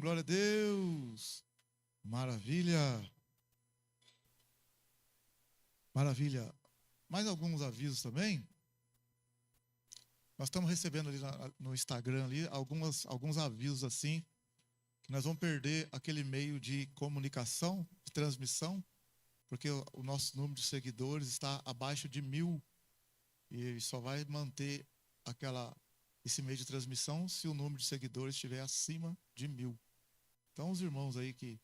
glória a Deus. Maravilha. Maravilha. Mais alguns avisos também. Nós estamos recebendo ali no Instagram ali alguns avisos assim, que nós vamos perder aquele meio de comunicação, de transmissão, porque o nosso número de seguidores está abaixo de 1.000 e só vai manter esse meio de transmissão se o número de seguidores estiver acima de 1.000. Então, os irmãos aí que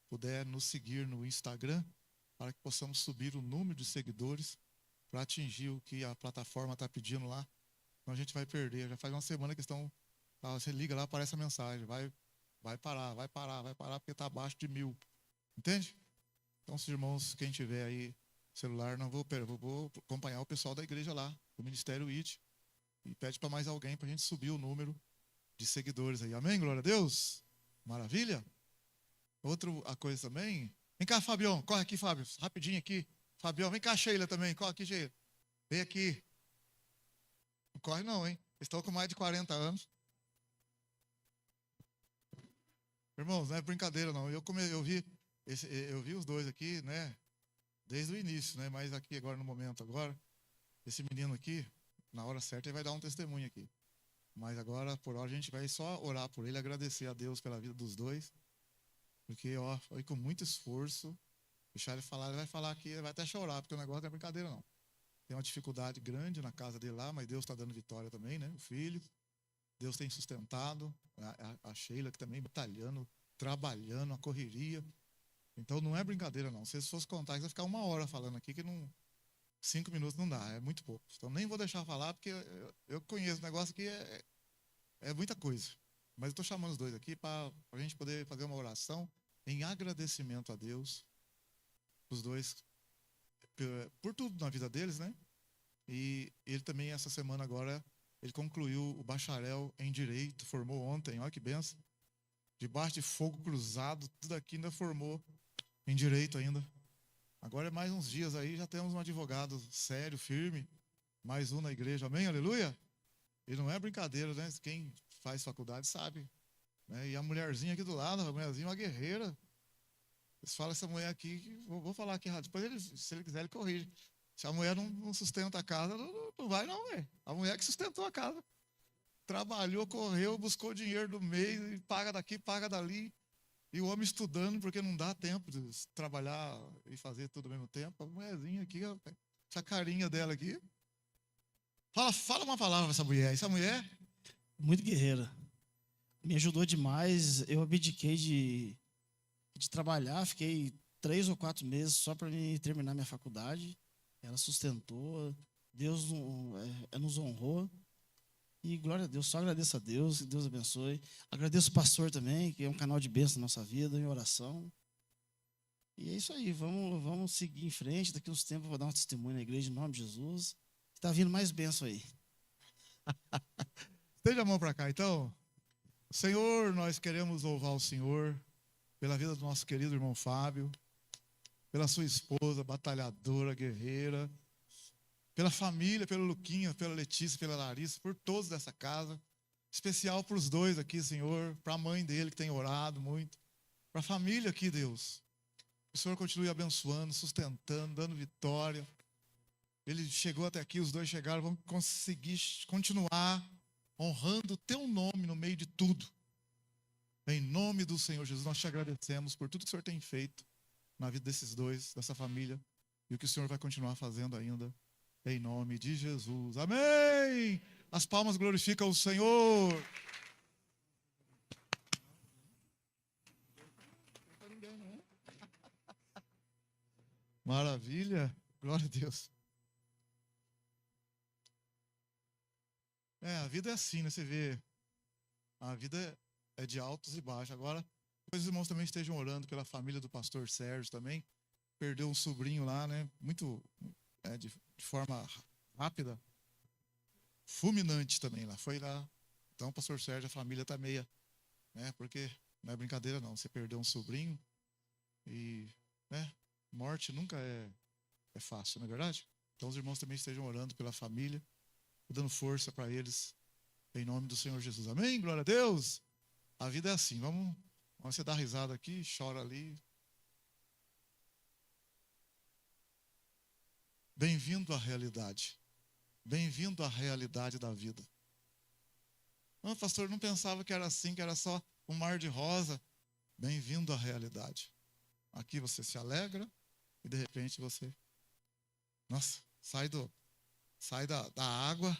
puder nos seguir no Instagram, para que possamos subir o número de seguidores para atingir o que a plataforma está pedindo lá. Então a gente vai perder. Já faz uma semana que estão. Você liga lá, aparece a mensagem. Vai parar, porque está abaixo de 1.000. Entende? Então, os irmãos, quem tiver aí celular, não vou acompanhar o pessoal da igreja lá, do Ministério IT, e pede para mais alguém para a gente subir o número de seguidores aí. Amém? Glória a Deus. Maravilha. Outra coisa também. Vem cá, Fabião. Corre aqui, Fábio. Rapidinho aqui. Fabião, vem cá, Sheila também. Corre aqui, Sheila. Vem aqui. Não corre não, hein? Estão com mais de 40 anos. Irmãos, não é brincadeira não. Eu vi os dois aqui, né? Desde o início, né? Mas aqui agora no momento agora, esse menino aqui, na hora certa ele vai dar um testemunho aqui. Mas agora, por hora, a gente vai só orar por ele, agradecer a Deus pela vida dos dois. Porque, foi com muito esforço. Deixar ele falar, ele vai falar aqui, ele vai até chorar, porque o negócio não é brincadeira, não. Tem uma dificuldade grande na casa dele lá, mas Deus está dando vitória também, né? O filho. Deus tem sustentado. A Sheila que também batalhando, trabalhando, a correria. Então não é brincadeira, não. Se eles fossem contar, eles vão ficar 1 hora falando aqui, que 5 minutos não dá, é muito pouco. Então nem vou deixar falar, porque eu conheço o negócio aqui, é muita coisa. Mas eu estou chamando os dois aqui para a gente poder fazer uma oração em agradecimento a Deus, os dois, por tudo na vida deles, né? E ele também, essa semana agora, ele concluiu o bacharel em Direito, formou ontem, olha que benção. Debaixo de fogo cruzado, tudo aqui ainda formou em Direito ainda. Agora é mais uns dias aí, já temos um advogado sério, firme, mais um na igreja, amém, aleluia? E não é brincadeira, né? Quem faz faculdade sabe. Né? E a mulherzinha aqui do lado, a mulherzinha é uma guerreira. Eles falam essa mulher aqui, vou falar aqui, depois se ele quiser ele corrige. Se a mulher não sustenta a casa, não vai não, velho. A mulher que sustentou a casa. Trabalhou, correu, buscou dinheiro do mês, e paga daqui, paga dali. E o homem estudando, porque não dá tempo de trabalhar e fazer tudo ao mesmo tempo. A mulherzinha aqui, essa carinha dela aqui. Fala uma palavra pra essa mulher. Essa mulher... Muito guerreira. Me ajudou demais. Eu abdiquei de trabalhar. Fiquei 3 ou 4 meses só para terminar minha faculdade. Ela sustentou. Deus nos honrou. E glória a Deus, só agradeço a Deus, que Deus abençoe. Agradeço o pastor também, que é um canal de bênção na nossa vida, em oração. E é isso aí, vamos seguir em frente. Daqui a uns tempos eu vou dar um testemunho na igreja, em nome de Jesus. Está vindo mais bênção aí. Estende a mão para cá, então. Senhor, nós queremos louvar o Senhor pela vida do nosso querido irmão Fábio, pela sua esposa, batalhadora, guerreira, pela família, pelo Luquinha, pela Letícia, pela Larissa, por todos dessa casa. Especial para os dois aqui, Senhor, para a mãe dele que tem orado muito, para a família aqui, Deus. O Senhor continue abençoando, sustentando, dando vitória. Ele chegou até aqui, os dois chegaram, vamos conseguir continuar honrando o teu nome no meio de tudo. Em nome do Senhor Jesus, nós te agradecemos por tudo que o Senhor tem feito na vida desses dois, dessa família, e o que o Senhor vai continuar fazendo ainda. Em nome de Jesus. Amém! As palmas glorificam o Senhor. Maravilha. Glória a Deus. A vida é assim, né? Você vê. A vida é de altos e baixos. Agora, os irmãos também estejam orando pela família do pastor Sérgio também. Perdeu um sobrinho lá, né? Muito... de forma rápida, fulminante também lá, foi lá. Então, pastor Sérgio, a família está meia, né? Porque não é brincadeira não, você perdeu um sobrinho e, né? Morte nunca é fácil, não é verdade? Então, os irmãos também estejam orando pela família, dando força para eles, em nome do Senhor Jesus. Amém? Glória a Deus! A vida é assim, vamos você dar risada aqui, chora ali. Bem-vindo à realidade. Bem-vindo à realidade da vida. Não, pastor, não pensava que era assim, que era só um mar de rosa. Bem-vindo à realidade. Aqui você se alegra e de repente você, nossa, sai da água,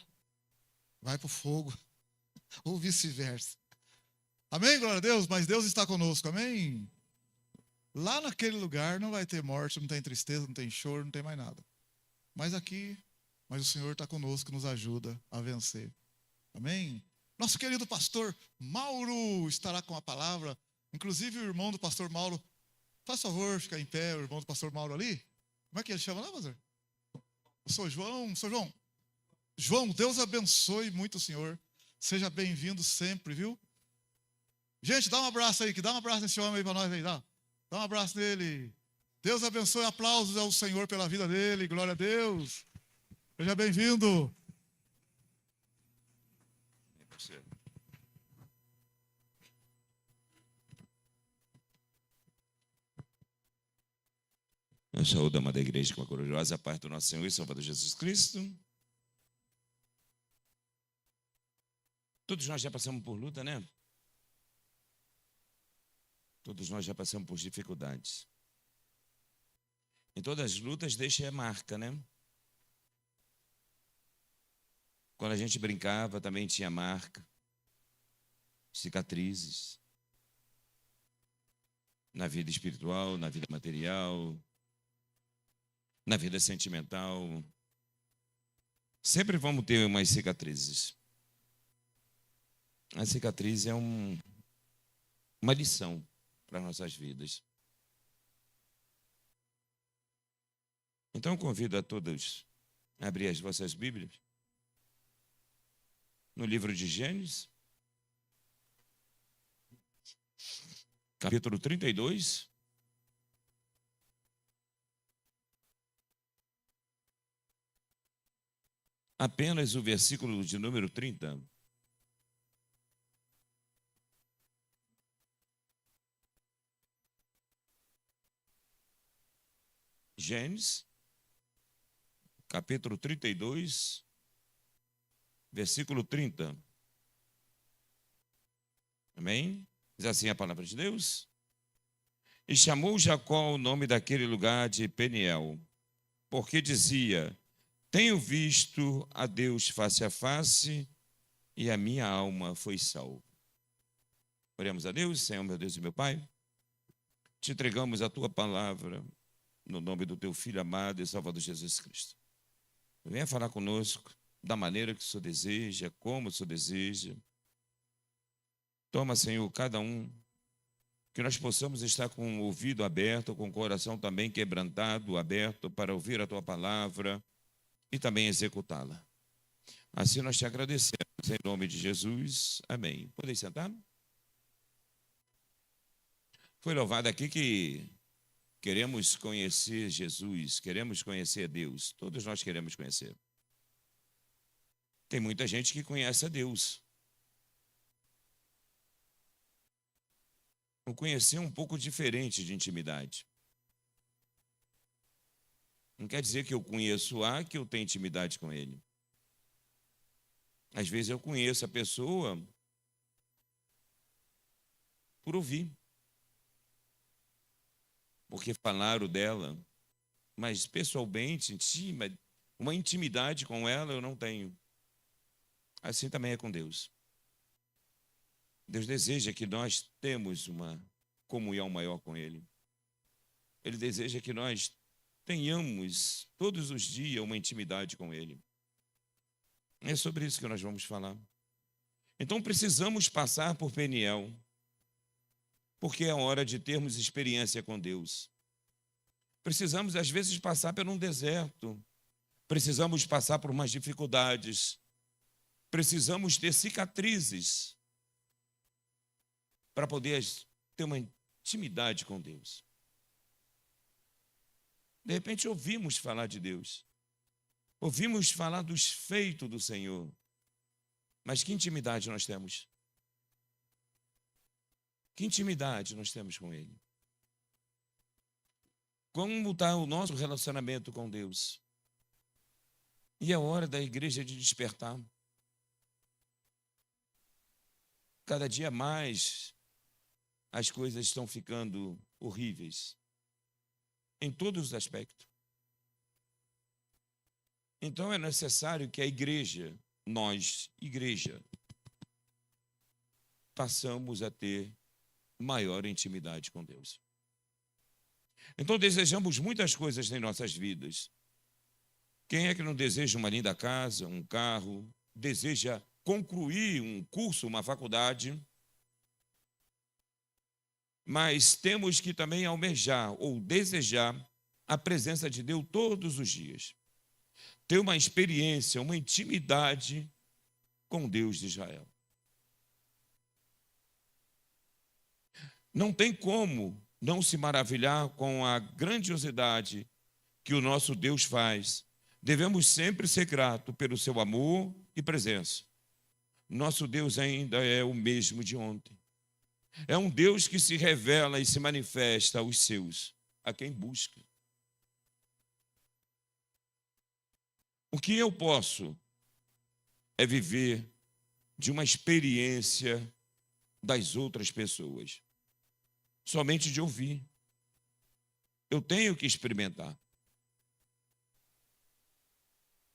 vai para o fogo, ou vice-versa. Amém, glória a Deus? Mas Deus está conosco, amém? Lá naquele lugar não vai ter morte, não tem tristeza, não tem choro, não tem mais nada. Mas o Senhor está conosco, nos ajuda a vencer. Amém? Nosso querido pastor Mauro estará com a palavra. Inclusive o irmão do pastor Mauro, faz favor, ficar em pé, o irmão do pastor Mauro ali. Como é que ele chama lá, pastor? Sou João. João, Deus abençoe muito o senhor. Seja bem-vindo sempre, viu? Gente, dá um abraço aí, dá um abraço nesse homem aí para nós aí, dá um abraço nele. Deus abençoe, aplausos ao Senhor pela vida dele, glória a Deus. Seja bem-vindo. Eu saúdo a amada igreja com a gloriosa paz do nosso Senhor e Salvador Jesus Cristo. Todos nós já passamos por luta, né? Todos nós já passamos por dificuldades. Em todas as lutas deixa a marca, né? Quando a gente brincava também tinha marca, cicatrizes. Na vida espiritual, na vida material, na vida sentimental. Sempre vamos ter umas cicatrizes. A cicatriz é uma lição para as nossas vidas. Então, convido a todos a abrir as vossas Bíblias no livro de Gênesis, capítulo 32. Apenas o versículo de número 30. Gênesis, capítulo 32, versículo 30. Amém? Diz assim a palavra de Deus. E chamou Jacó o nome daquele lugar de Peniel, porque dizia: tenho visto a Deus face a face, e a minha alma foi salva. Oremos a Deus. Senhor, meu Deus e meu Pai, te entregamos a tua palavra, no nome do teu Filho amado e Salvador Jesus Cristo. Venha falar conosco da maneira que o Senhor deseja, como o Senhor deseja. Toma, Senhor, cada um, que nós possamos estar com o ouvido aberto, com o coração também quebrantado, aberto, para ouvir a tua palavra e também executá-la. Assim nós te agradecemos, em nome de Jesus. Amém. Podem sentar? Foi louvado aqui que queremos conhecer Jesus, queremos conhecer Deus. Todos nós queremos conhecer. Tem muita gente que conhece a Deus. O conhecer é um pouco diferente de intimidade. Não quer dizer que eu conheço A, que eu tenho intimidade com ele. Às vezes eu conheço a pessoa por ouvir. Porque falaram dela, mas pessoalmente, uma intimidade com ela eu não tenho. Assim também é com Deus. Deus deseja que nós temos uma comunhão maior com Ele. Ele deseja que nós tenhamos todos os dias uma intimidade com Ele. É sobre isso que nós vamos falar. Então precisamos passar por Peniel, porque é hora de termos experiência com Deus. Precisamos, às vezes, passar por um deserto. Precisamos passar por umas dificuldades. Precisamos ter cicatrizes para poder ter uma intimidade com Deus. De repente, ouvimos falar de Deus. Ouvimos falar dos feitos do Senhor. Mas que intimidade nós temos? Que intimidade nós temos com Ele? Como está o nosso relacionamento com Deus? E é hora da igreja de despertar. Cada dia mais as coisas estão ficando horríveis, em todos os aspectos. Então é necessário que a igreja, nós, igreja, passamos a ter maior intimidade com Deus. Então desejamos muitas coisas em nossas vidas. Quem é que não deseja uma linda casa, um carro, deseja concluir um curso, uma faculdade? Mas temos que também almejar ou desejar a presença de Deus todos os dias. Ter uma experiência, uma intimidade com Deus de Israel. Não tem como não se maravilhar com a grandiosidade que o nosso Deus faz. Devemos sempre ser gratos pelo seu amor e presença. Nosso Deus ainda é o mesmo de ontem. É um Deus que se revela e se manifesta aos seus, a quem busca. O que eu posso é viver de uma experiência das outras pessoas. Somente de ouvir. Eu tenho que experimentar.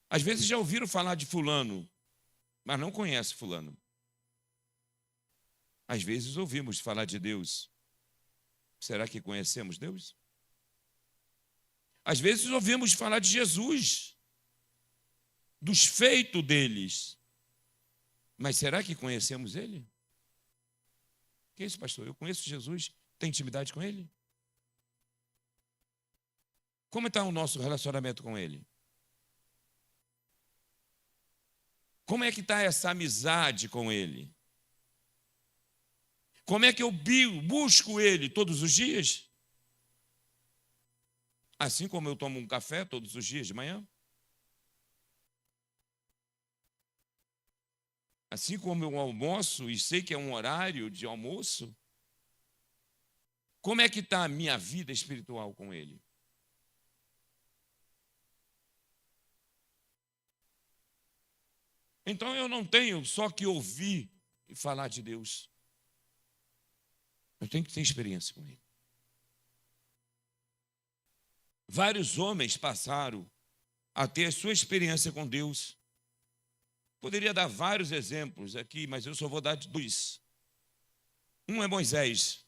Às vezes já ouviram falar de fulano, mas não conhece fulano. Às vezes ouvimos falar de Deus. Será que conhecemos Deus? Às vezes ouvimos falar de Jesus, dos feitos deles. Mas será que conhecemos Ele? Que é isso, pastor? Eu conheço Jesus, tenho intimidade com Ele? Como está o nosso relacionamento com Ele? Como é que está essa amizade com Ele? Como é que eu busco Ele todos os dias? Assim como eu tomo um café todos os dias de manhã? Assim como eu almoço e sei que é um horário de almoço? Como é que está a minha vida espiritual com Ele? Então eu não tenho só que ouvir e falar de Deus. Eu tenho que ter experiência com Ele. Vários homens passaram a ter a sua experiência com Deus. Poderia dar vários exemplos aqui, mas eu só vou dar dois. Um é Moisés.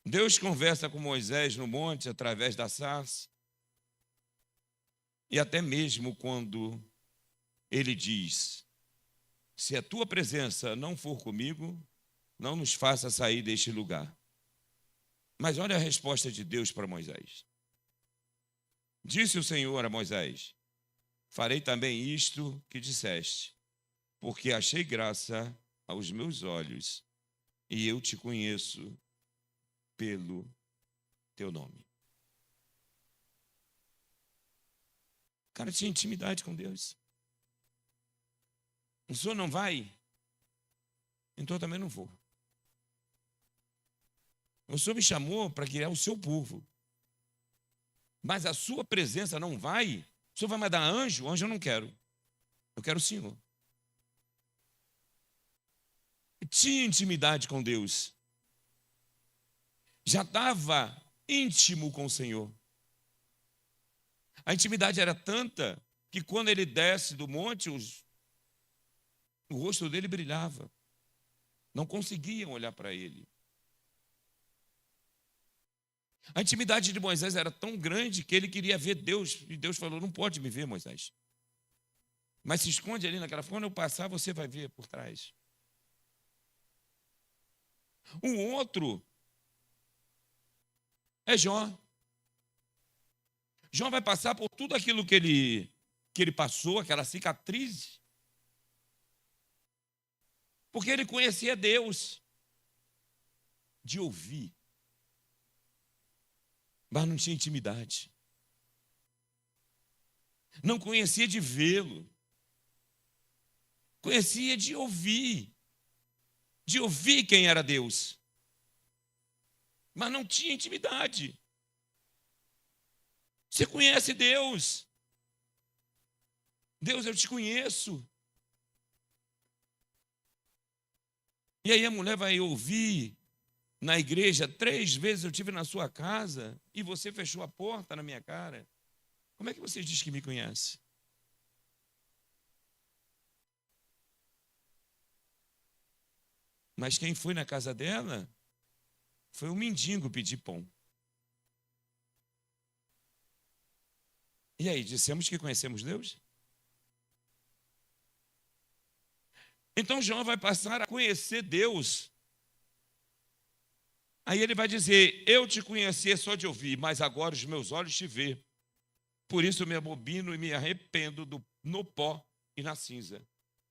Deus conversa com Moisés no monte através da sarça. E até mesmo quando ele diz: se a tua presença não for comigo, não nos faça sair deste lugar. Mas olha a resposta de Deus para Moisés. Disse o Senhor a Moisés: farei também isto que disseste, porque achei graça aos meus olhos, e eu te conheço pelo teu nome. O cara tinha intimidade com Deus. O senhor não vai? Então eu também não vou. O senhor me chamou para criar o seu povo. Mas a sua presença não vai? O senhor vai mandar anjo? Anjo eu não quero. Eu quero o Senhor. Tinha intimidade com Deus. Já estava íntimo com o Senhor. A intimidade era tanta que quando ele desce do monte, o rosto dele brilhava. Não conseguiam olhar para ele. A intimidade de Moisés era tão grande que ele queria ver Deus. E Deus falou: não pode me ver, Moisés. Mas se esconde ali naquela forma, quando eu passar, você vai ver por trás. Um outro é Jó. Jó vai passar por tudo aquilo que ele passou, aquela cicatriz, porque ele conhecia Deus de ouvir, mas não tinha intimidade. Não conhecia de vê-lo, conhecia de ouvir, de ouvir quem era Deus, mas não tinha intimidade. Você conhece Deus? Deus, eu te conheço. E aí a mulher vai ouvir na igreja: 3 vezes eu estive na sua casa e você fechou a porta na minha cara. Como é que você diz que me conhece? Mas quem foi na casa dela foi um mendigo pedir pão. E aí, dissemos que conhecemos Deus? Então João vai passar a conhecer Deus. Aí ele vai dizer: eu te conhecia só de ouvir, mas agora os meus olhos te vê. Por isso eu me abomino e me arrependo no pó e na cinza.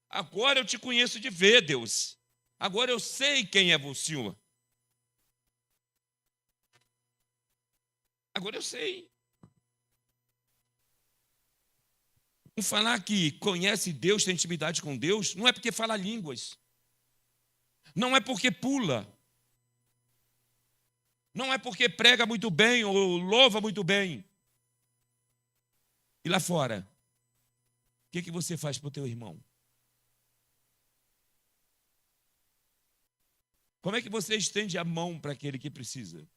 Agora eu te conheço de ver, Deus. Agora eu sei quem é o Senhor. Agora eu sei. Um falar que conhece Deus, tem intimidade com Deus, não é porque fala línguas. Não é porque pula. Não é porque prega muito bem ou louva muito bem. E lá fora, o que você faz para o teu irmão? Como é que você estende a mão para aquele que precisa?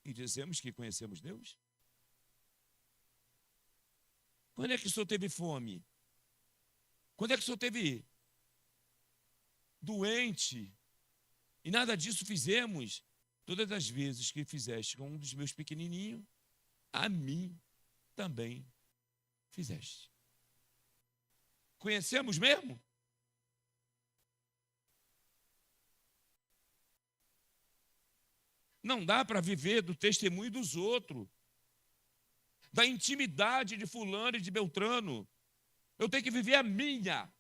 E dizemos que conhecemos Deus? Quando é que o senhor teve fome? Quando é que o senhor teve doente? E nada disso fizemos. Todas as vezes que fizeste com um dos meus pequenininhos, a mim também fizeste. Conhecemos mesmo? Não dá para viver do testemunho dos outros, da intimidade de fulano e de Beltrano. Eu tenho que viver a minha.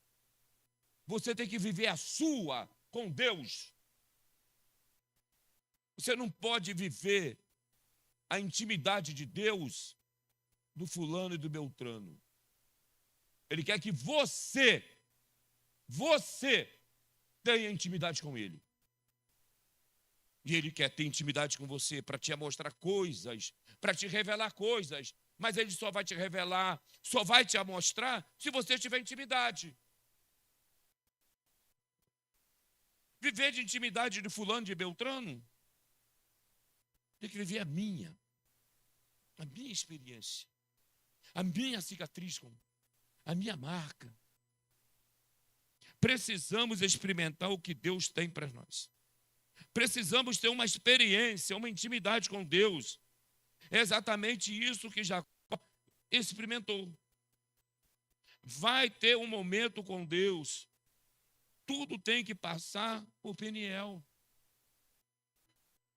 Você tem que viver a sua com Deus. Você não pode viver a intimidade de Deus do fulano e do Beltrano. Ele quer que você tenha intimidade com ele. E ele quer ter intimidade com você para te mostrar coisas, para te revelar coisas. Mas ele só vai te revelar, só vai te mostrar se você tiver intimidade. Viver de intimidade de fulano, de Beltrano, tem que viver a minha experiência, a minha cicatriz, a minha marca. Precisamos experimentar o que Deus tem para nós. Precisamos ter uma experiência, uma intimidade com Deus. É exatamente isso que Jacó experimentou. Vai ter um momento com Deus. Tudo tem que passar por Peniel.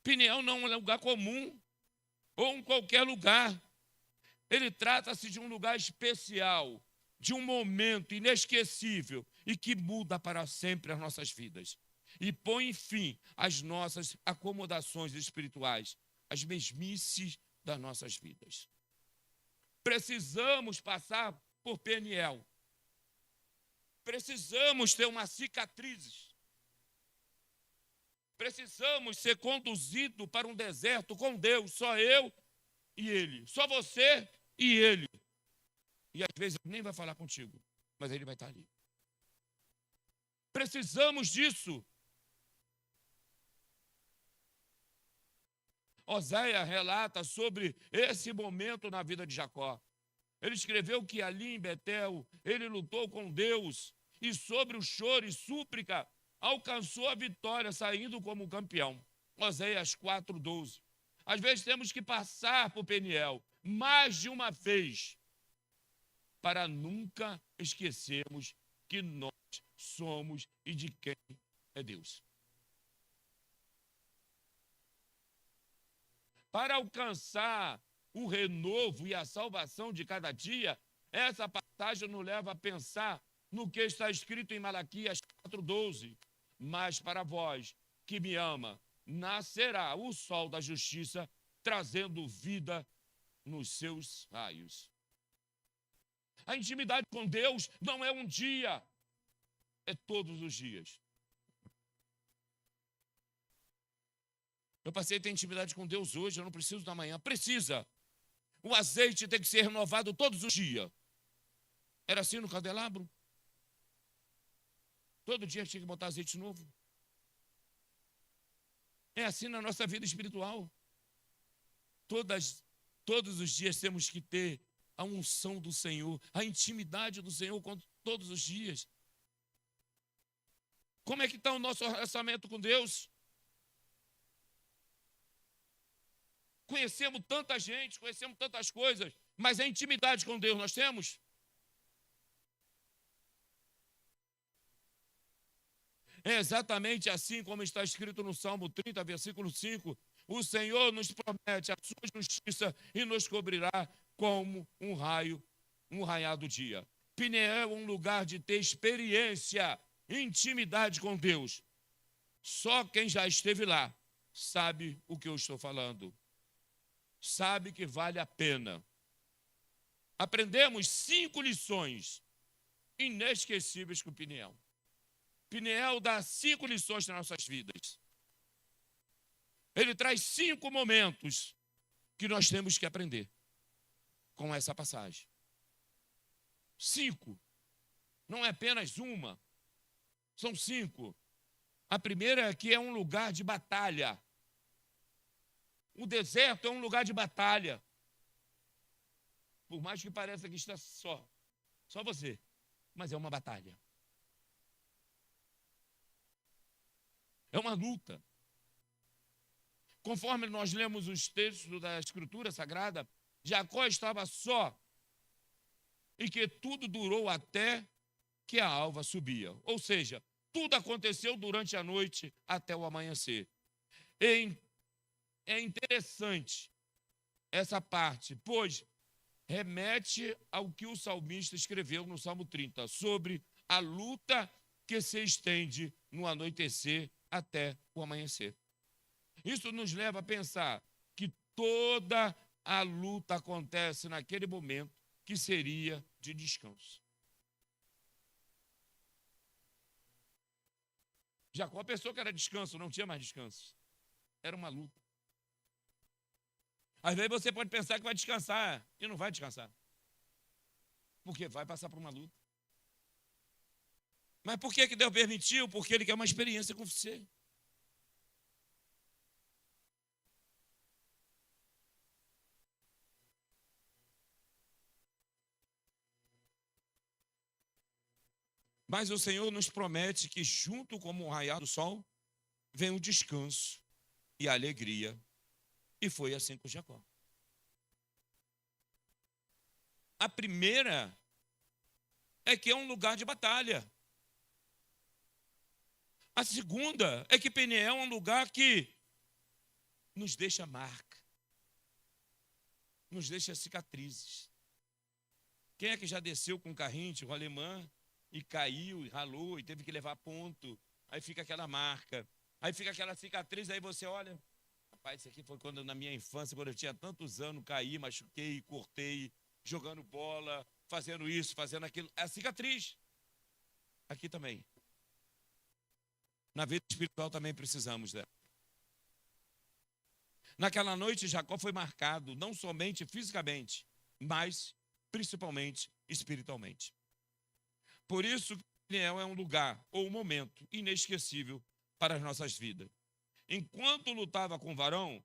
Peniel não é um lugar comum, ou em qualquer lugar. Ele trata-se de um lugar especial, de um momento inesquecível e que muda para sempre as nossas vidas. E põe fim às nossas acomodações espirituais, às mesmices das nossas vidas. Precisamos passar por Peniel. Precisamos ter uma cicatriz. Precisamos ser conduzidos para um deserto com Deus, só eu e Ele. Só você e Ele. E às vezes Ele nem vai falar contigo, mas Ele vai estar ali. Precisamos disso. Oséias relata sobre esse momento na vida de Jacó. Ele escreveu que ali em Betel ele lutou com Deus e sobre o choro e súplica alcançou a vitória, saindo como campeão. Oséias 4:12. Às vezes temos que passar por Peniel mais de uma vez para nunca esquecermos que nós somos e de quem é Deus. Para alcançar o renovo e a salvação de cada dia, essa passagem nos leva a pensar no que está escrito em Malaquias 4:12. Mas para vós que me ama, nascerá o sol da justiça, trazendo vida nos seus raios. A intimidade com Deus não é um dia. É todos os dias. Eu passei a ter intimidade com Deus hoje, eu não preciso da manhã. Precisa. O azeite tem que ser renovado todos os dias. Era assim no candelabro? Todo dia tinha que botar azeite novo. É assim na nossa vida espiritual. Todos os dias temos que ter a unção do Senhor, a intimidade do Senhor todos os dias. Como é que está o nosso relacionamento com Deus? Conhecemos tanta gente, conhecemos tantas coisas, mas a intimidade com Deus nós temos? É exatamente assim como está escrito no Salmo 30, versículo 5. O Senhor nos promete a sua justiça e nos cobrirá como um raiado dia. Peniel é um lugar de ter experiência, intimidade com Deus. Só quem já esteve lá sabe o que eu estou falando. Sabe que vale a pena. Aprendemos 5 lições inesquecíveis com Peniel. Peniel dá 5 lições nas nossas vidas. Ele traz 5 momentos que nós temos que aprender com essa passagem. 5. Não é apenas uma. São 5. A primeira é que é um lugar de batalha. O deserto é um lugar de batalha. Por mais que pareça que está só você, mas é uma batalha. É uma luta. Conforme nós lemos os textos da Escritura Sagrada, Jacó estava só e que tudo durou até que a alva subia. Ou seja, tudo aconteceu durante a noite até o amanhecer. É interessante essa parte, pois remete ao que o salmista escreveu no Salmo 30, sobre a luta que se estende no anoitecer até o amanhecer. Isso nos leva a pensar que toda a luta acontece naquele momento que seria de descanso. Jacó pensou que era descanso, não tinha mais descanso. Era uma luta. Às vezes você pode pensar que vai descansar e não vai descansar. Porque vai passar por uma luta. Mas por que Deus permitiu? Porque Ele quer uma experiência com você. Mas o Senhor nos promete que junto com o raiar do sol, vem o descanso e a alegria. E foi assim com Jacó. A primeira é que é um lugar de batalha. A segunda é que Peniel é um lugar que nos deixa marca, nos deixa cicatrizes. Quem é que já desceu com um carrinho de rolemã e caiu, e ralou, e teve que levar ponto? Aí fica aquela marca, aí fica aquela cicatriz, aí você olha, rapaz, isso aqui foi quando na minha infância, quando eu tinha tantos anos, caí, machuquei, cortei, jogando bola, fazendo isso, fazendo aquilo. É a cicatriz. Aqui também. Na vida espiritual também precisamos dela. Naquela noite, Jacó foi marcado, não somente fisicamente, mas principalmente espiritualmente. Por isso, Peniel é um lugar ou um momento inesquecível para as nossas vidas. Enquanto lutava com o varão,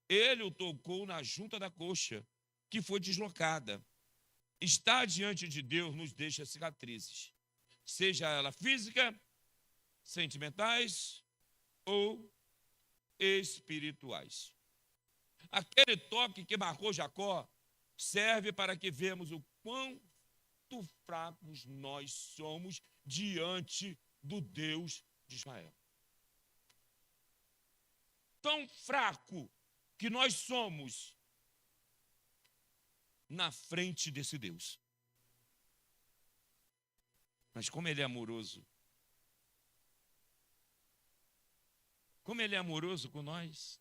ele o tocou na junta da coxa, que foi deslocada. Estar diante de Deus nos deixa cicatrizes, seja ela física, sentimentais ou espirituais. Aquele toque que marcou Jacó serve para que vemos o quanto fracos nós somos diante do Deus de Israel. Tão fraco que nós somos na frente desse Deus. Mas como Ele é amoroso, como Ele é amoroso com nós,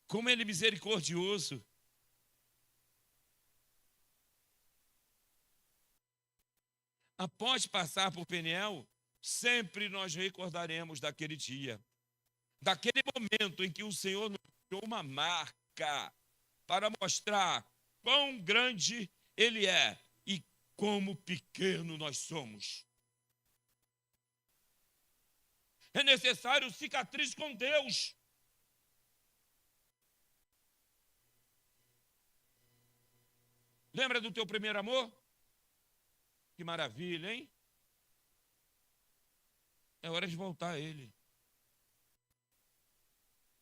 como Ele é misericordioso. Após passar por Peniel, sempre nós recordaremos daquele dia, daquele momento em que o Senhor nos deu uma marca para mostrar quão grande Ele é e como pequeno nós somos. É necessário cicatriz com Deus. Lembra do teu primeiro amor? Que maravilha, hein? É hora de voltar a Ele.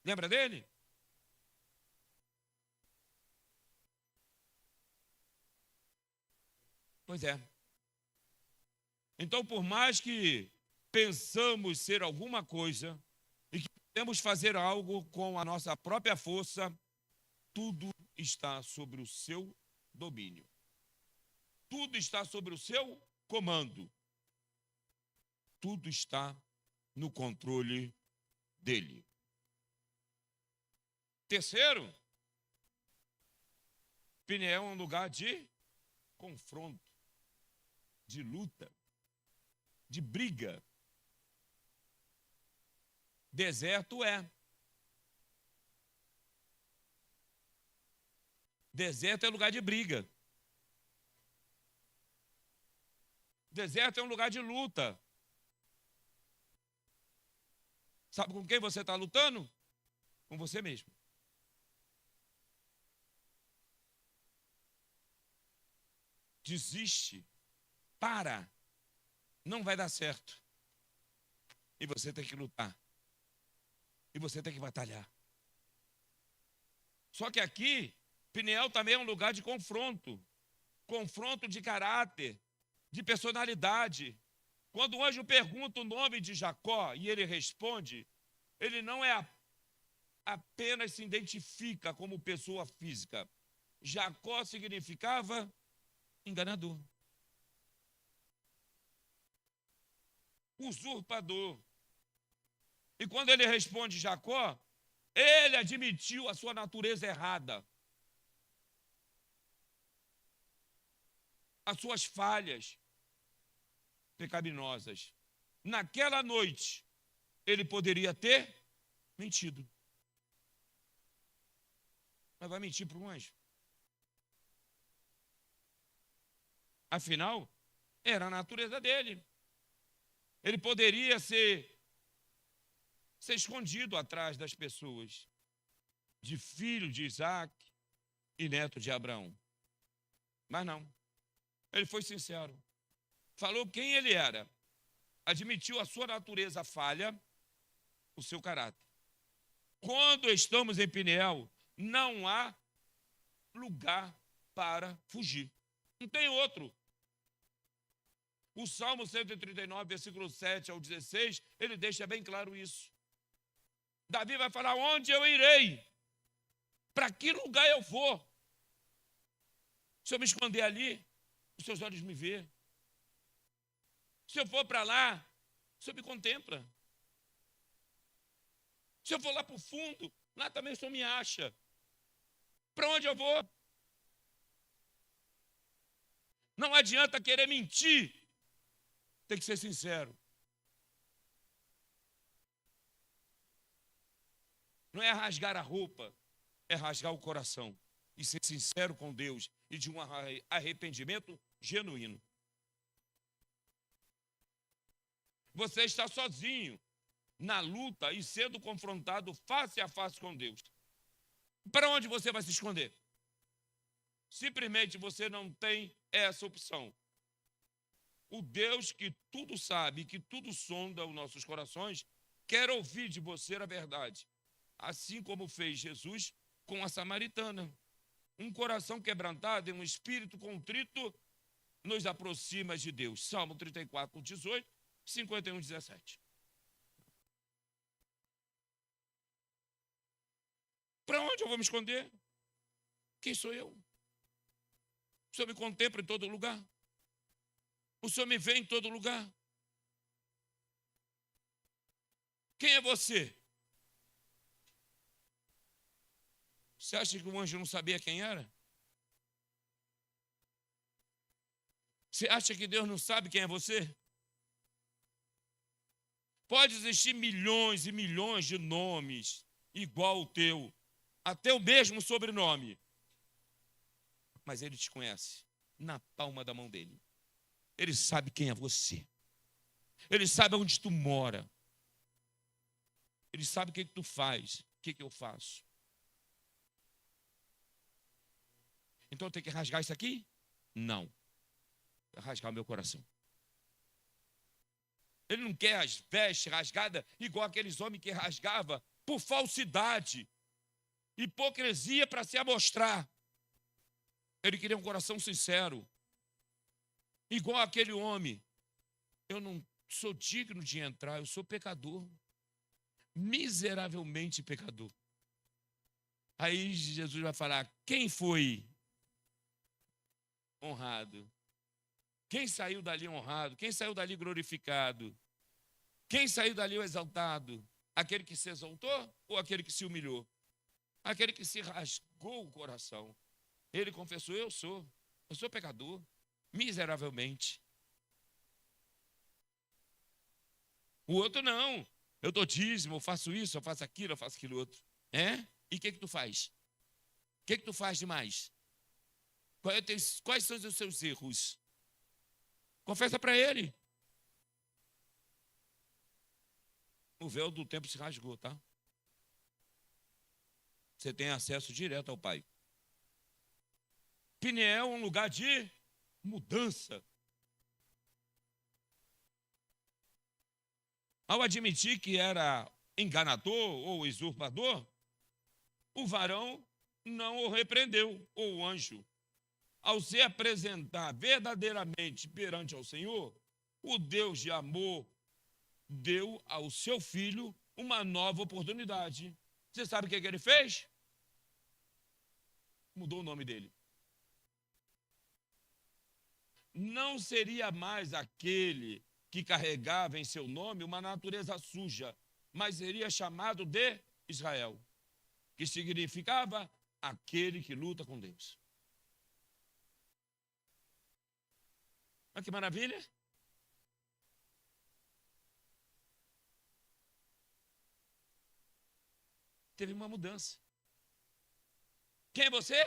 Lembra dele? Pois é. Então, por mais que pensamos ser alguma coisa e que podemos fazer algo com a nossa própria força, tudo está sobre o seu domínio. Tudo está sobre o seu comando. Tudo está no controle dele. Terceiro, Peniel é um lugar de confronto, de luta, de briga. Deserto é. Deserto é lugar de briga. Deserto é um lugar de luta. Sabe com quem você está lutando? Com você mesmo. Desiste. Para. Não vai dar certo. E você tem que lutar. E você tem que batalhar. Só que aqui, Peniel também é um lugar de confronto. Confronto de caráter, de personalidade. Quando o anjo pergunta o nome de Jacó e ele responde, ele não apenas se identifica como pessoa física. Jacó significava enganador, usurpador. E quando ele responde Jacó, ele admitiu a sua natureza errada, as suas falhas pecaminosas. Naquela noite, ele poderia ter mentido. Mas vai mentir para um anjo? Afinal, era a natureza dele. Ele poderia ser escondido atrás das pessoas, de filho de Isaac e neto de Abraão. Mas não. Ele foi sincero. Falou quem ele era. Admitiu a sua natureza falha, o seu caráter. Quando estamos em Peniel, não há lugar para fugir. Não tem outro. O Salmo 139, versículo 7 ao 16, ele deixa bem claro isso. Davi vai falar: onde eu irei? Para que lugar eu vou? Se eu me esconder ali, os seus olhos me vê. Se eu for para lá, o Senhor me contempla. Se eu for lá para o fundo, lá também o Senhor me acha. Para onde eu vou? Não adianta querer mentir. Tem que ser sincero. Não é rasgar a roupa, é rasgar o coração. E ser sincero com Deus e de um arrependimento genuíno. Você está sozinho na luta e sendo confrontado face a face com Deus. Para onde você vai se esconder? Simplesmente você não tem essa opção. O Deus que tudo sabe, que tudo sonda os nossos corações, quer ouvir de você a verdade. Assim como fez Jesus com a samaritana. Um coração quebrantado e um espírito contrito nos aproxima de Deus. Salmo 34, 18, 51, 17. Para onde eu vou me esconder? Quem sou eu? O Senhor me contempla em todo lugar. O Senhor me vê em todo lugar. Quem é você? Você acha que o anjo não sabia quem era? Você acha que Deus não sabe quem é você? Pode existir milhões e milhões de nomes igual o teu, até o mesmo sobrenome. Mas Ele te conhece na palma da mão dele. Ele sabe quem é você. Ele sabe onde tu mora. Ele sabe o que tu faz, o que eu faço. Então eu tenho que rasgar isso aqui? Não. É rasgar o meu coração. Ele não quer as vestes rasgadas igual aqueles homens que rasgavam por falsidade, hipocrisia para se amostrar. Ele queria um coração sincero. Igual aquele homem. Eu não sou digno de entrar, eu sou pecador. Miseravelmente pecador. Aí Jesus vai falar, quem foi honrado? Quem saiu dali honrado? Quem saiu dali glorificado? Quem saiu dali exaltado? Aquele que se exaltou ou aquele que se humilhou? Aquele que se rasgou o coração. Ele confessou, eu sou pecador, miseravelmente. O outro não, eu dou dízimo, eu faço isso, eu faço aquilo outro. E o que tu faz? O que tu faz demais? Quais são os seus erros? Confessa para ele. O véu do tempo se rasgou, tá? Você tem acesso direto ao Pai. Peniel é um lugar de mudança. Ao admitir que era enganador ou usurpador, o varão não o repreendeu, ou o anjo. Ao se apresentar verdadeiramente perante ao Senhor, o Deus de amor deu ao seu filho uma nova oportunidade. Você sabe o que ele fez? Mudou o nome dele. Não seria mais aquele que carregava em seu nome uma natureza suja, mas seria chamado de Israel, que significava aquele que luta com Deus. Olha que maravilha! Teve uma mudança. Quem é você?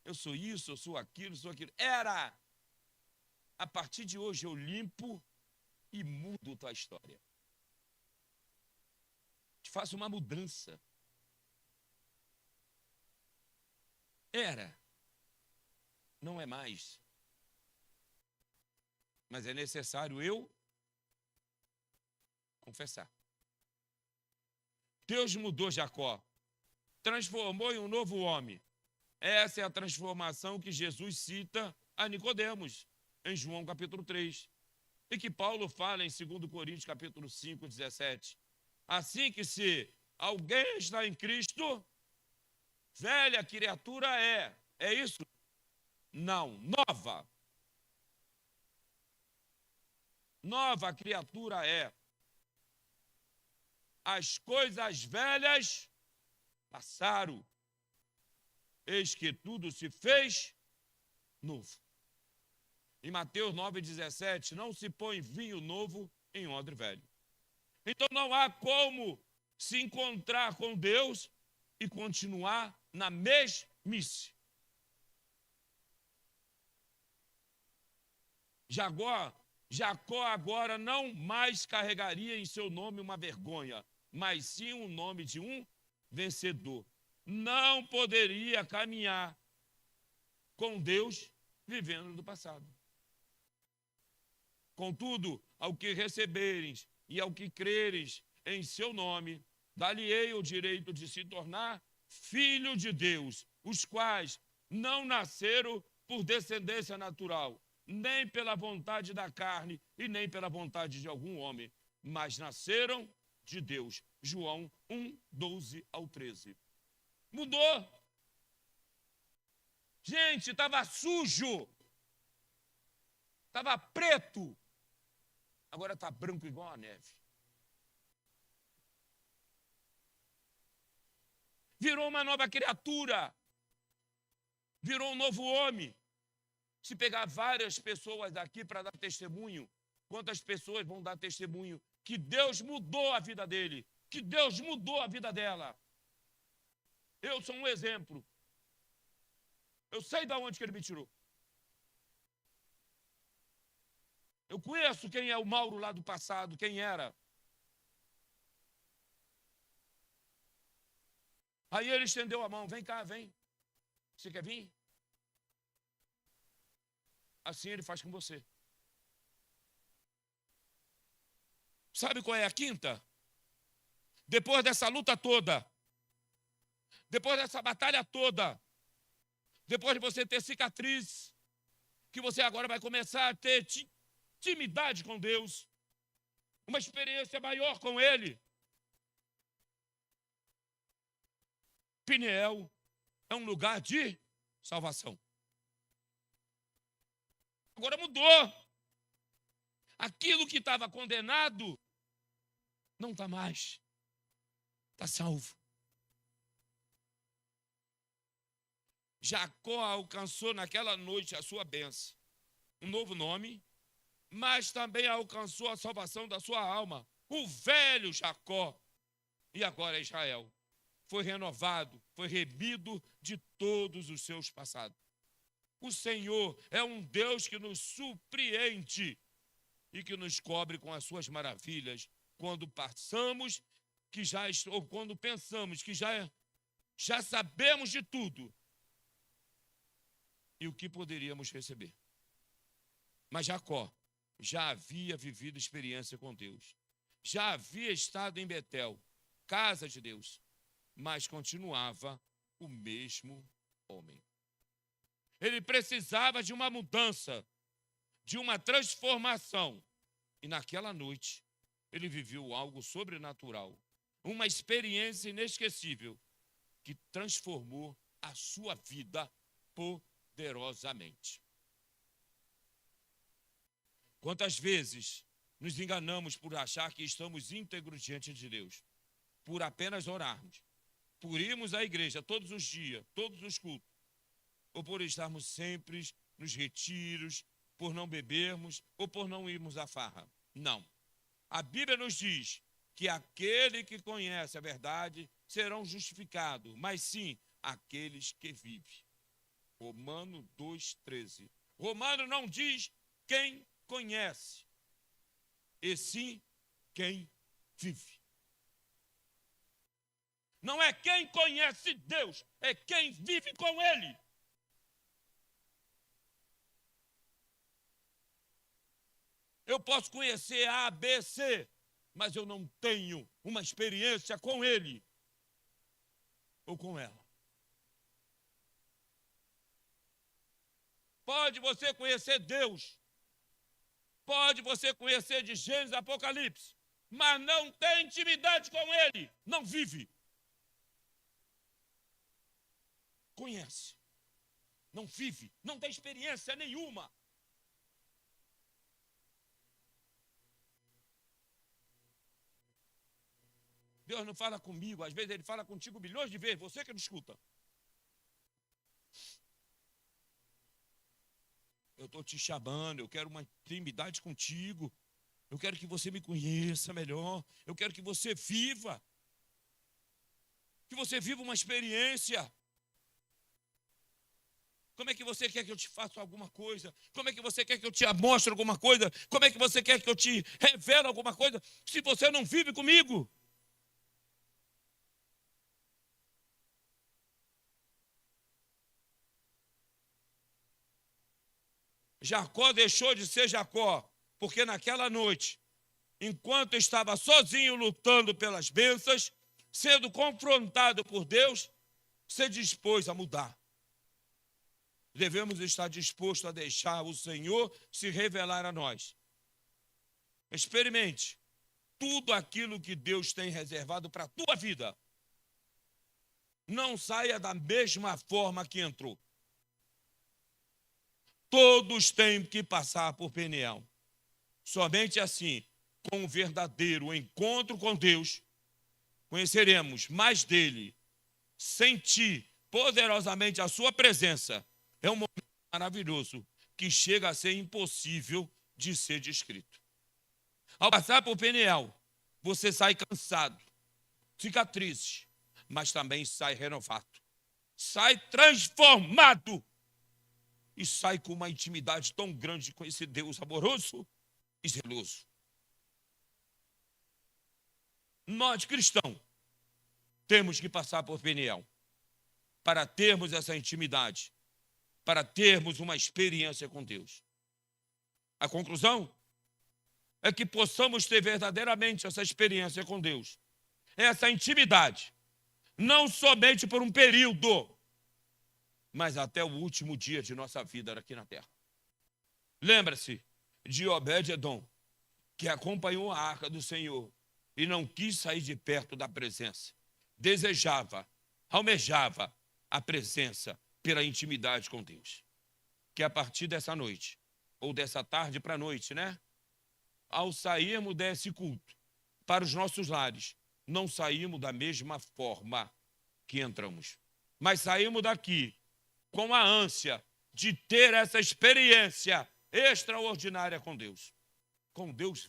Eu sou isso, eu sou aquilo, sou aquilo. Era. A partir de hoje eu limpo e mudo tua história. Te faço uma mudança. Era. Não é mais. Mas é necessário eu confessar. Deus mudou Jacó, transformou em um novo homem. Essa é a transformação que Jesus cita a Nicodemos, em João capítulo 3. E que Paulo fala em 2 Coríntios capítulo 5, 17. Assim que se alguém está em Cristo, velha criatura é. É isso? Não, nova. Nova criatura é. As coisas velhas passaram. Eis que tudo se fez novo. Em Mateus 9,17, não se põe vinho novo em odre velho. Então não há como se encontrar com Deus e continuar na mesmice. Jacó agora não mais carregaria em seu nome uma vergonha, mas sim o nome de um vencedor. Não poderia caminhar com Deus vivendo no passado. Contudo, ao que receberes e ao que creres em seu nome, dar-lhe-ei o direito de se tornar filho de Deus, os quais não nasceram por descendência natural, nem pela vontade da carne e nem pela vontade de algum homem, mas nasceram de Deus. João 1, 12 ao 13. Mudou. Gente, estava sujo. Estava preto. Agora está branco igual a neve. Virou uma nova criatura. Virou um novo homem. Se pegar várias pessoas aqui para dar testemunho, quantas pessoas vão dar testemunho que Deus mudou a vida dele, que Deus mudou a vida dela? Eu sou um exemplo. Eu sei de onde que ele me tirou. Eu conheço quem é o Mauro lá do passado, quem era. Aí ele estendeu a mão, vem cá, vem. Você quer vir? Assim ele faz com você. Sabe qual é a quinta? Depois dessa luta toda, depois dessa batalha toda, depois de você ter cicatriz, que você agora vai começar a ter intimidade com Deus, uma experiência maior com Ele. Peniel é um lugar de salvação. Agora mudou. Aquilo que estava condenado não está mais. Está salvo. Jacó alcançou naquela noite a sua bênção, um novo nome, mas também alcançou a salvação da sua alma. O velho Jacó, e agora Israel, foi renovado, foi remido de todos os seus passados. O Senhor é um Deus que nos surpreende e que nos cobre com as suas maravilhas quando passamos ou quando pensamos que já sabemos de tudo e o que poderíamos receber. Mas Jacó já havia vivido experiência com Deus, já havia estado em Betel, casa de Deus, mas continuava o mesmo homem. Ele precisava de uma mudança, de uma transformação. E naquela noite, ele viveu algo sobrenatural, uma experiência inesquecível que transformou a sua vida poderosamente. Quantas vezes nos enganamos por achar que estamos íntegros diante de Deus, por apenas orarmos, por irmos à igreja todos os dias, todos os cultos, ou por estarmos sempre nos retiros, por não bebermos ou por não irmos à farra. Não. A Bíblia nos diz que aquele que conhece a verdade serão justificados, mas sim aqueles que vivem. Romano 2,13. Romano não diz quem conhece, e sim quem vive. Não é quem conhece Deus, é quem vive com Ele. Eu posso conhecer A, B, C, mas eu não tenho uma experiência com Ele ou com ela. Pode você conhecer Deus, pode você conhecer de Gênesis e Apocalipse, mas não tem intimidade com Ele, não vive. Conhece, não vive, não tem experiência nenhuma. Deus não fala comigo, às vezes Ele fala contigo milhões de vezes, você que não escuta. Eu estou te chamando, eu quero uma intimidade contigo, eu quero que você me conheça melhor, eu quero que você viva uma experiência. Como é que você quer que eu te faça alguma coisa? Como é que você quer que eu te mostre alguma coisa? Como é que você quer que eu te revele alguma coisa se você não vive comigo? Jacó deixou de ser Jacó, porque naquela noite, enquanto estava sozinho lutando pelas bênçãos, sendo confrontado por Deus, se dispôs a mudar. Devemos estar dispostos a deixar o Senhor se revelar a nós. Experimente tudo aquilo que Deus tem reservado para a tua vida. Não saia da mesma forma que entrou. Todos têm que passar por Peniel. Somente assim, com um verdadeiro encontro com Deus, conheceremos mais dele, sentir poderosamente a sua presença. É um momento maravilhoso que chega a ser impossível de ser descrito. Ao passar por Peniel, você sai cansado, cicatrizes, mas também sai renovado, sai transformado e sai com uma intimidade tão grande com esse Deus amoroso e zeloso. Nós, cristãos, temos que passar por Peniel para termos essa intimidade, para termos uma experiência com Deus. A conclusão é que possamos ter verdadeiramente essa experiência com Deus, essa intimidade, não somente por um período, mas até o último dia de nossa vida aqui na terra. Lembra-se de Obed-Edom, que acompanhou a arca do Senhor e não quis sair de perto da presença. Desejava, almejava a presença pela intimidade com Deus. Que a partir dessa noite, ou dessa tarde para a noite, né? Ao sairmos desse culto para os nossos lares, não saímos da mesma forma que entramos, mas saímos daqui com a ânsia de ter essa experiência extraordinária com Deus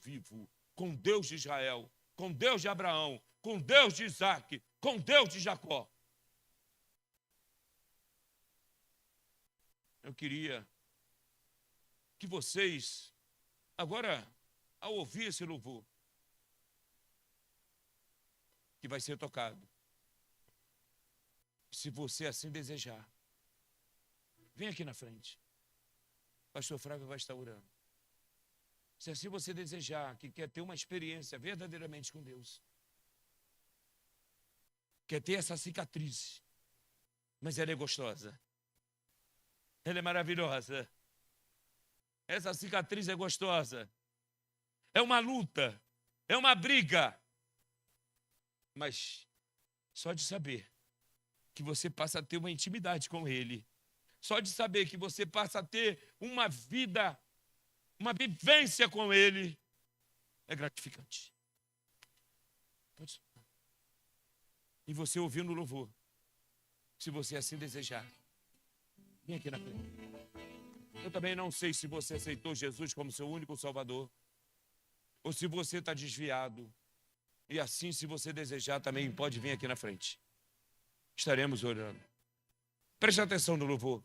vivo, com Deus de Israel, com Deus de Abraão, com Deus de Isaac, com Deus de Jacó. Eu queria que vocês, agora, ao ouvir esse louvor, que vai ser tocado, se você assim desejar, vem aqui na frente. Pastor Fraga vai estar orando. Se assim você desejar, que quer ter uma experiência verdadeiramente com Deus, quer ter essa cicatriz, mas ela é gostosa, ela é maravilhosa, essa cicatriz é gostosa, é uma luta, é uma briga, mas só de saber que você passa a ter uma intimidade com Ele, só de saber que você passa a ter uma vida, uma vivência com Ele, é gratificante. Pode. E você ouvindo o louvor, se você assim desejar, vem aqui na frente. Eu também não sei se você aceitou Jesus como seu único Salvador, ou se você está desviado. E assim, se você desejar, também pode vir aqui na frente. Estaremos orando. Preste atenção no louvor.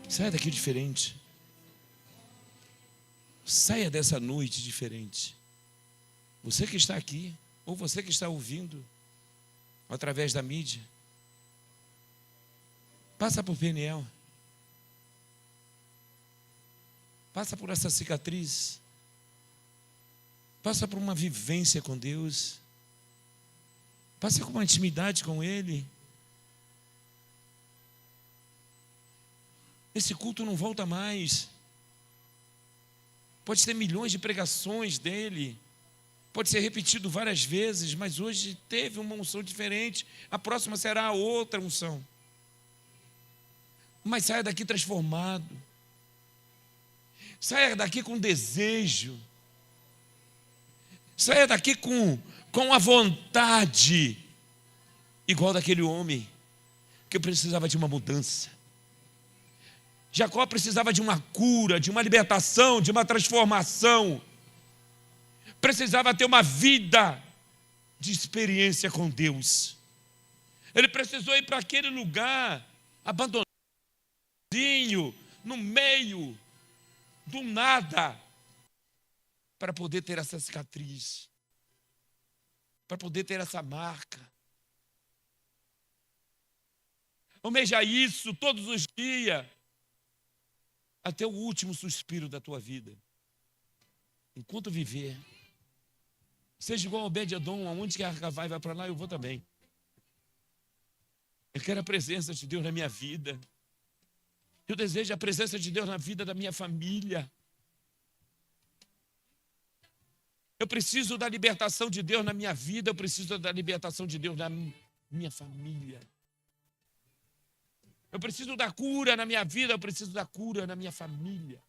Saia daqui diferente. Saia dessa noite diferente. Você que está aqui, ou você que está ouvindo através da mídia, passa por Peniel. Passa por essa cicatriz. Passa por uma vivência com Deus. Passa por uma intimidade com Ele. Esse culto não volta mais. Pode ter milhões de pregações dele. Pode ser repetido várias vezes, mas hoje teve uma unção diferente. A próxima será outra unção. Mas saia daqui transformado. Saia daqui com desejo. Saia daqui com a vontade, igual daquele homem que precisava de uma mudança. Jacó precisava de uma cura, de uma libertação, de uma transformação. Precisava ter uma vida de experiência com Deus. Ele precisou ir para aquele lugar abandonado, no meio do nada, para poder ter essa cicatriz, para poder ter essa marca. Almeja isso todos os dias, até o último suspiro da tua vida. Enquanto viver, seja igual ao Obed-Edom, aonde que a arca vai para lá, eu vou também. Eu quero a presença de Deus na minha vida. Eu desejo a presença de Deus na vida da minha família. Eu preciso da libertação de Deus na minha vida, eu preciso da libertação de Deus na minha família. Eu preciso da cura na minha vida, eu preciso da cura na minha família.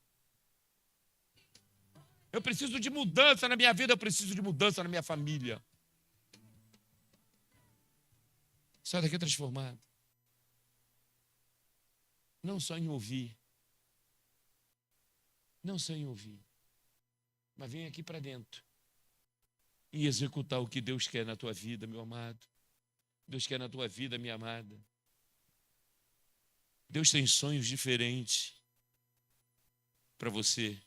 Eu preciso de mudança na minha vida, eu preciso de mudança na minha família. Sai daqui transformado. Não só em ouvir. Não só em ouvir. Mas vem aqui para dentro. E executar o que Deus quer na tua vida, meu amado. Deus quer na tua vida, minha amada. Deus tem sonhos diferentes para você.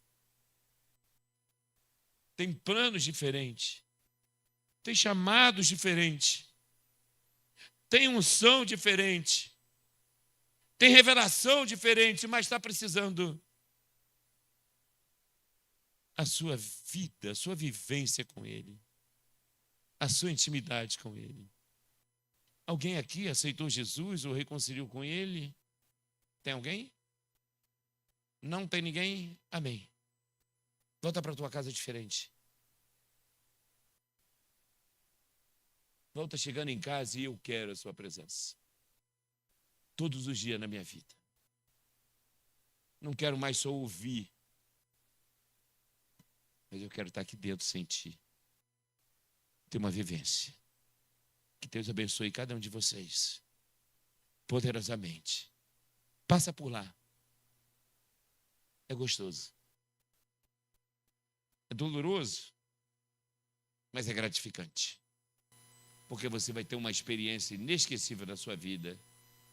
Tem planos diferentes. Tem chamados diferentes. Tem unção diferente. Tem revelação diferente, mas está precisando a sua vida, a sua vivência com Ele, a sua intimidade com Ele. Alguém aqui aceitou Jesus ou reconciliou com Ele? Tem alguém? Não tem ninguém? Amém. Volta para a tua casa diferente. Volta chegando em casa e eu quero a sua presença. Todos os dias na minha vida. Não quero mais só ouvir. Mas eu quero estar aqui dentro sem ti. Ter uma vivência. Que Deus abençoe cada um de vocês. Poderosamente. Passa por lá. É gostoso. É doloroso. Mas é gratificante. Porque você vai ter uma experiência inesquecível na sua vida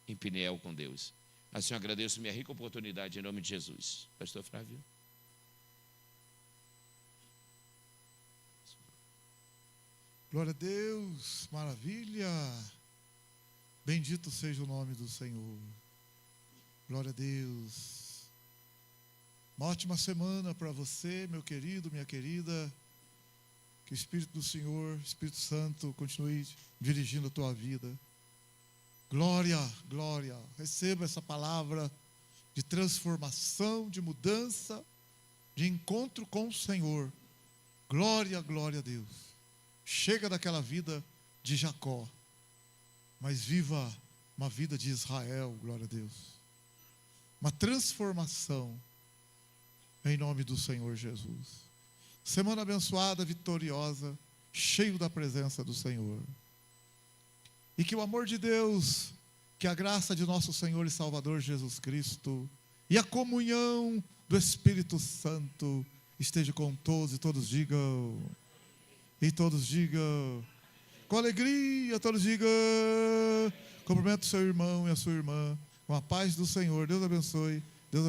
em Peniel com Deus. Assim eu agradeço minha rica oportunidade em nome de Jesus. Pastor Flávio. Glória a Deus, maravilha. Bendito seja o nome do Senhor. Glória a Deus. Uma ótima semana para você, meu querido, minha querida. Que o Espírito do Senhor, Espírito Santo, continue dirigindo a tua vida. Glória, glória. Receba essa palavra de transformação, de mudança, de encontro com o Senhor. Glória, glória a Deus. Chega daquela vida de Jacó, mas viva uma vida de Israel, glória a Deus. Uma transformação em nome do Senhor Jesus. Semana abençoada, vitoriosa, cheio da presença do Senhor. E que o amor de Deus, que a graça de nosso Senhor e Salvador Jesus Cristo e a comunhão do Espírito Santo esteja com todos, e todos digam, com alegria, todos digam, cumprimento o seu irmão e a sua irmã, com a paz do Senhor. Deus abençoe.